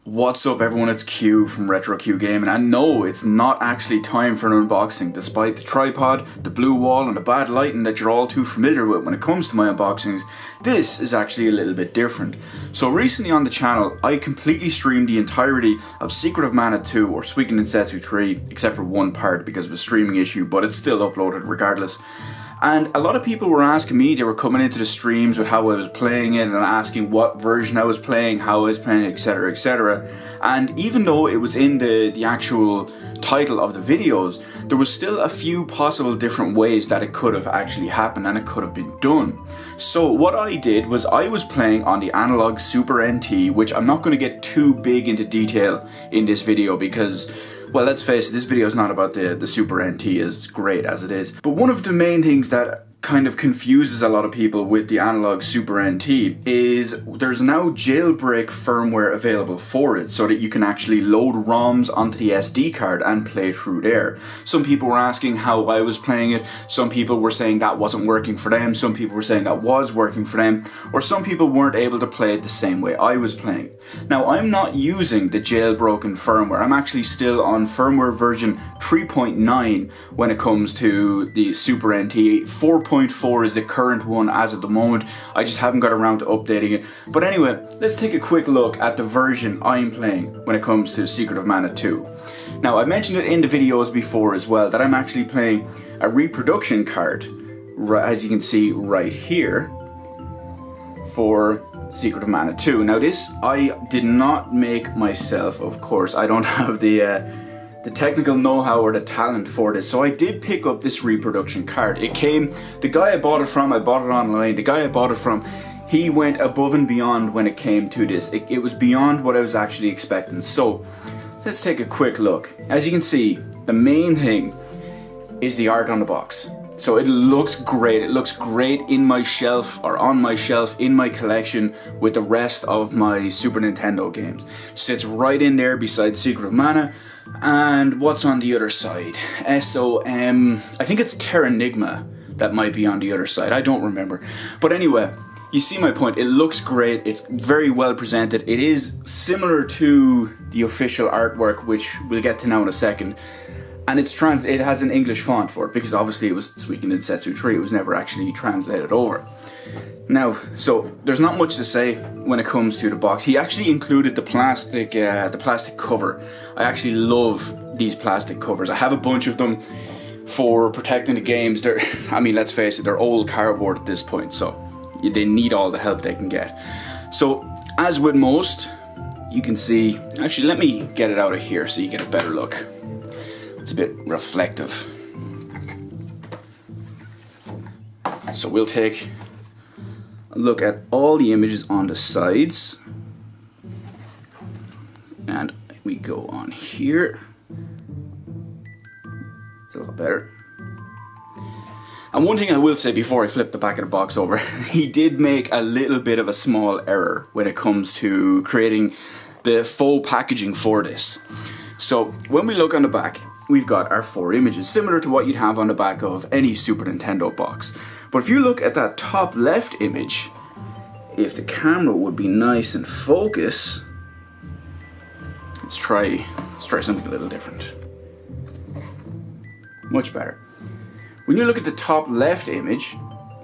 What's up everyone, it's Q from Retro Q Gaming, and no, it's not actually time for an unboxing, despite the tripod, the blue wall and the bad lighting that you're all too familiar with when it comes to my unboxings. This is actually a little bit different. So recently on the channel, I completely streamed the entirety of Secret of Mana 2 or Seiken Densetsu 3, except for one part because of a streaming issue, but it's still uploaded regardless. And a lot of people were asking me, they were coming into the streams with how I was playing it and asking what version I was playing, how I was playing it, etc, etc. And even though it was in the actual title of the videos, there was still a few possible different ways that it could have actually happened and it could have been done. So what I did was I was playing on the analog Super NT, which I'm not going to get too big into detail in this video because, well, let's face it, this video is not about the Super NT, as great as it is. But one of the main things that kind of confuses a lot of people with the analog Super NT is there's now jailbreak firmware available for it so that you can actually load ROMs onto the SD card and play through there. Some people were asking how I was playing it, some people were saying that wasn't working for them, some people were saying that was working for them, or some people weren't able to play it the same way I was playing it. Now, I'm not using the jailbroken firmware, I'm actually still on firmware version 3.9 when it comes to the Super NT. 4.4 is the current one as of the moment. I just haven't got around to updating it. But anyway, let's take a quick look at the version I'm playing when it comes to Secret of Mana 2. Now, I mentioned it in the videos before as well that I'm actually playing a reproduction card, as you can see right here, for Secret of Mana 2. Now this I did not make myself, of course. I don't have the technical know-how or the talent for this, so I did pick up this reproduction card. It came, the guy I bought it from, I bought it online, the guy I bought it from, he went above and beyond when it came to this. It was beyond what I was actually expecting. So let's take a quick look. As you can see, the main thing is the art on the box. So it looks great. It looks great in my shelf, or on my shelf in my collection with the rest of my Super Nintendo games. Sits right in there beside Secret of Mana. And what's on the other side? SOM, I think it's Terranigma that might be on the other side. I don't remember. But anyway, you see my point. It looks great. It's very well presented. It is similar to the official artwork, which we'll get to now in a second. And it has an English font for it, because obviously it was Seiken Densetsu 3, it was never actually translated over. Now, so there's not much to say when it comes to the box. He actually included the plastic cover. I actually love these plastic covers. I have a bunch of them for protecting the games. They're, I mean, let's face it, they're old cardboard at this point, so they need all the help they can get. So, as with most, you can see, actually let me get it out of here so you get a better look. It's a bit reflective. So we'll take a look at all the images on the sides. And we go on here. It's a lot better. And one thing I will say before I flip the back of the box over, he did make a little bit of a small error when it comes to creating the faux packaging for this. So when we look on the back, we've got our 4 images, similar to what you'd have on the back of any Super Nintendo box. But if you look at that top left image, if the camera would be nice and focus, let's try something a little different. Much better. When you look at the top left image,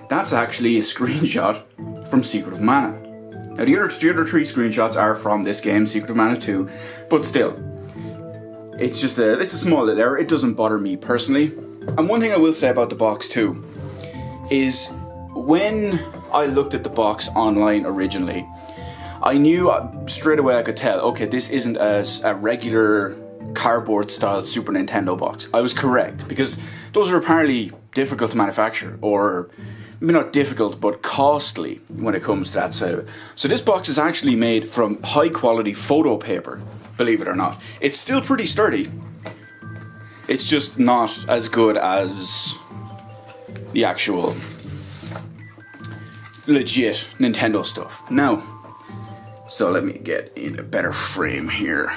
that's actually a screenshot from Secret of Mana. Now the other 3 screenshots are from this game, Secret of Mana 2, but still, it's a small little error. It doesn't bother me personally. And one thing I will say about the box too is when I looked at the box online originally, I knew straight away, I could tell, okay, this isn't a regular cardboard style Super Nintendo box. I was correct, because those are apparently difficult to manufacture, or maybe not difficult, but costly when it comes to that side of it. So this box is actually made from high quality photo paper, believe it or not. It's still pretty sturdy. It's just not as good as the actual legit Nintendo stuff. Now, so let me get in a better frame here.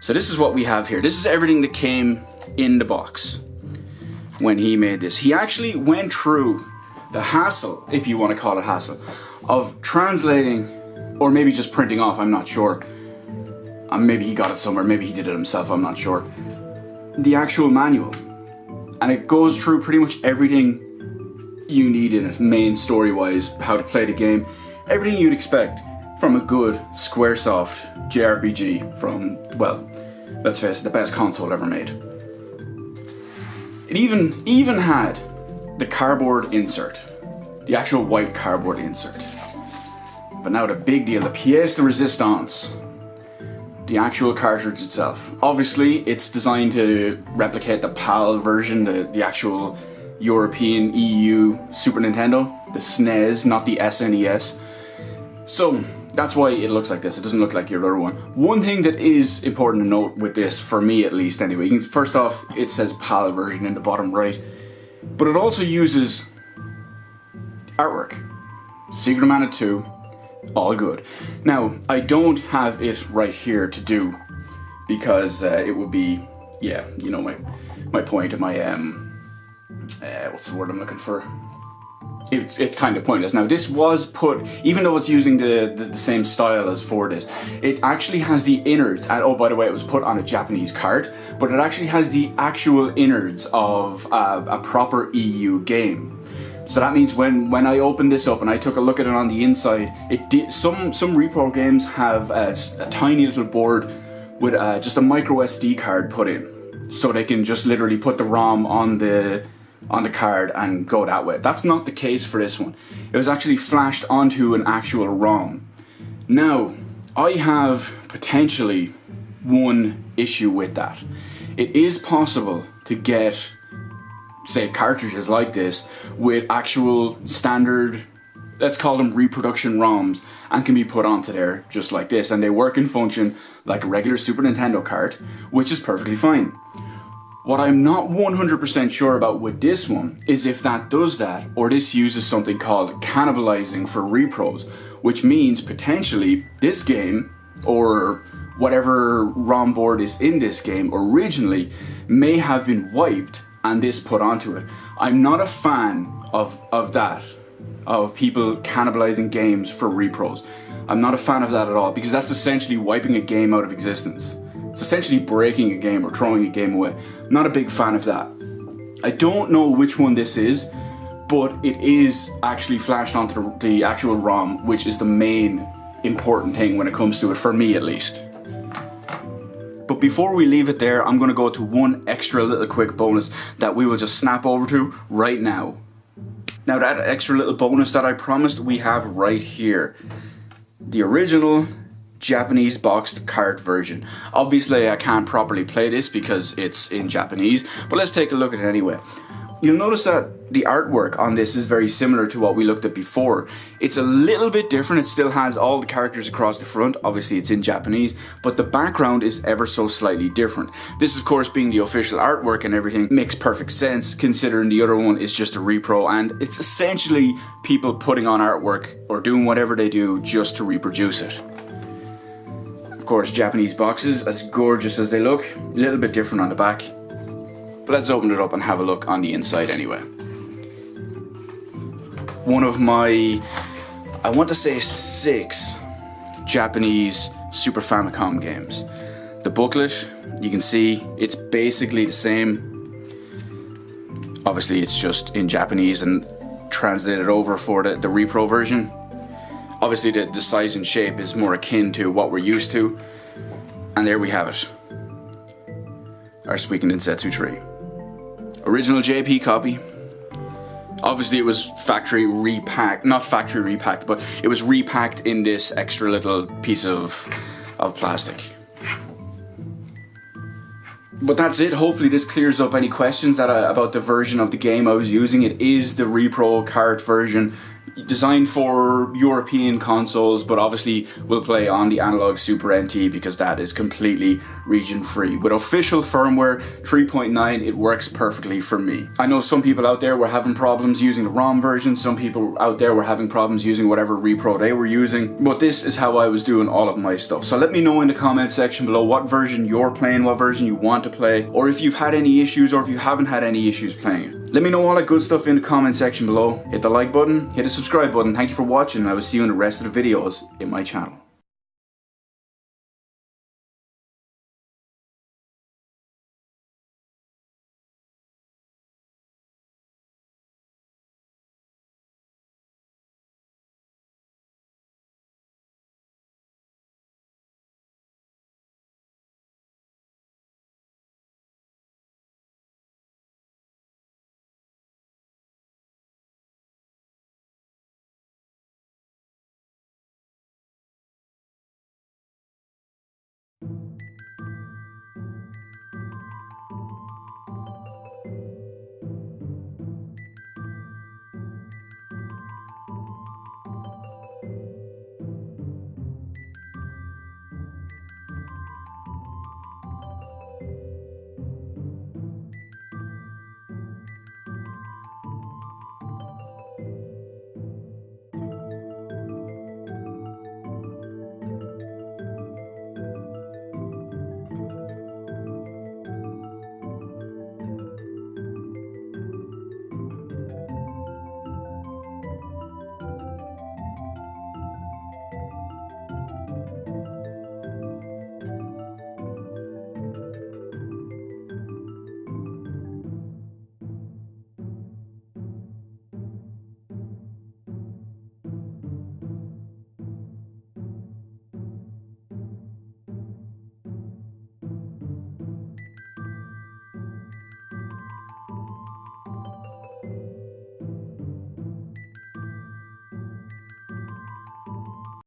So this is what we have here. This is everything that came in the box when he made this. He actually went through the hassle, if you want to call it hassle, of translating, or maybe just printing off, I'm not sure, maybe he got it somewhere, maybe he did it himself, I'm not sure. The actual manual. And it goes through pretty much everything you need in it, main story-wise, how to play the game. Everything you'd expect from a good Squaresoft JRPG from, well, let's face it, the best console ever made. It even had the cardboard insert. The actual white cardboard insert. But now the big deal, the pièce de résistance. The actual cartridge itself. Obviously, it's designed to replicate the PAL version, the actual European EU Super Nintendo, the SNES, not the SNES. So, that's why it looks like this. It doesn't look like your other one. One thing that is important to note with this, for me at least anyway, first off, it says PAL version in the bottom right, but it also uses artwork. Secret of Mana 2, all good. Now, I don't have it right here to do, because it would be, yeah, you know my point of my, what's the word I'm looking for? It's kind of pointless. Now, this was put, even though it's using the same style as for this, it actually has the innards, and oh, by the way, it was put on a Japanese cart, but it actually has the actual innards of a proper EU game. So that means when I opened this up and I took a look at it on the inside, it did, some repro games have a tiny little board with just a micro SD card put in, so they can just literally put the ROM on the card and go that way. That's not the case for this one. It was actually flashed onto an actual ROM. Now, I have potentially one issue with that. It is possible to get, say, cartridges like this with actual standard, let's call them reproduction ROMs, and can be put onto there just like this, and they work and function like a regular Super Nintendo cart, which is perfectly fine. What I'm not 100% sure about with this one is if that does that, or this uses something called cannibalizing for repros, which means potentially this game, or whatever ROM board is in this game originally, may have been wiped and this put onto it. I'm not a fan of that, of people cannibalizing games for repros. I'm not a fan of that at all, because that's essentially wiping a game out of existence. It's essentially breaking a game or throwing a game away. Not a big fan of that. I don't know which one this is, but it is actually flashed onto the actual ROM, which is the main important thing when it comes to it, for me at least. But before we leave it there, I'm going to go to one extra little quick bonus that we will just snap over to right now. Now, that extra little bonus that I promised, we have right here. The original Japanese boxed cart version. Obviously, I can't properly play this because it's in Japanese, but let's take a look at it anyway. You'll notice that the artwork on this is very similar to what we looked at before. It's a little bit different. It still has all the characters across the front. Obviously, it's in Japanese, but the background is ever so slightly different. This, of course, being the official artwork and everything, makes perfect sense considering the other one is just a repro, and it's essentially people putting on artwork or doing whatever they do just to reproduce it. Of course, Japanese boxes, as gorgeous as they look, a little bit different on the back. But let's open it up and have a look on the inside anyway. One of my, I want to say 6 Japanese Super Famicom games. The booklet, you can see, it's basically the same. Obviously, it's just in Japanese and translated over for the repro version. Obviously, the size and shape is more akin to what we're used to. And there we have it. Our Seiken Densetsu 3. Original JP copy. Obviously, it was factory repacked. Not factory repacked, but it was repacked in this extra little piece of plastic. But that's it. Hopefully this clears up any questions about the version of the game I was using. It is the repro cart version, designed for European consoles, but obviously will play on the analog Super NT because that is completely region free. With official firmware 3.9, it works perfectly for me. I know some people out there were having problems using the ROM version, some people out there were having problems using whatever repro they were using, but this is how I was doing all of my stuff. So let me know in the comment section below what version you're playing, what version you want to play, or if you've had any issues or if you haven't had any issues playing it. Let me know all that good stuff in the comment section below. Hit the like button, hit the subscribe button. Thank you for watching, and I will see you in the rest of the videos in my channel.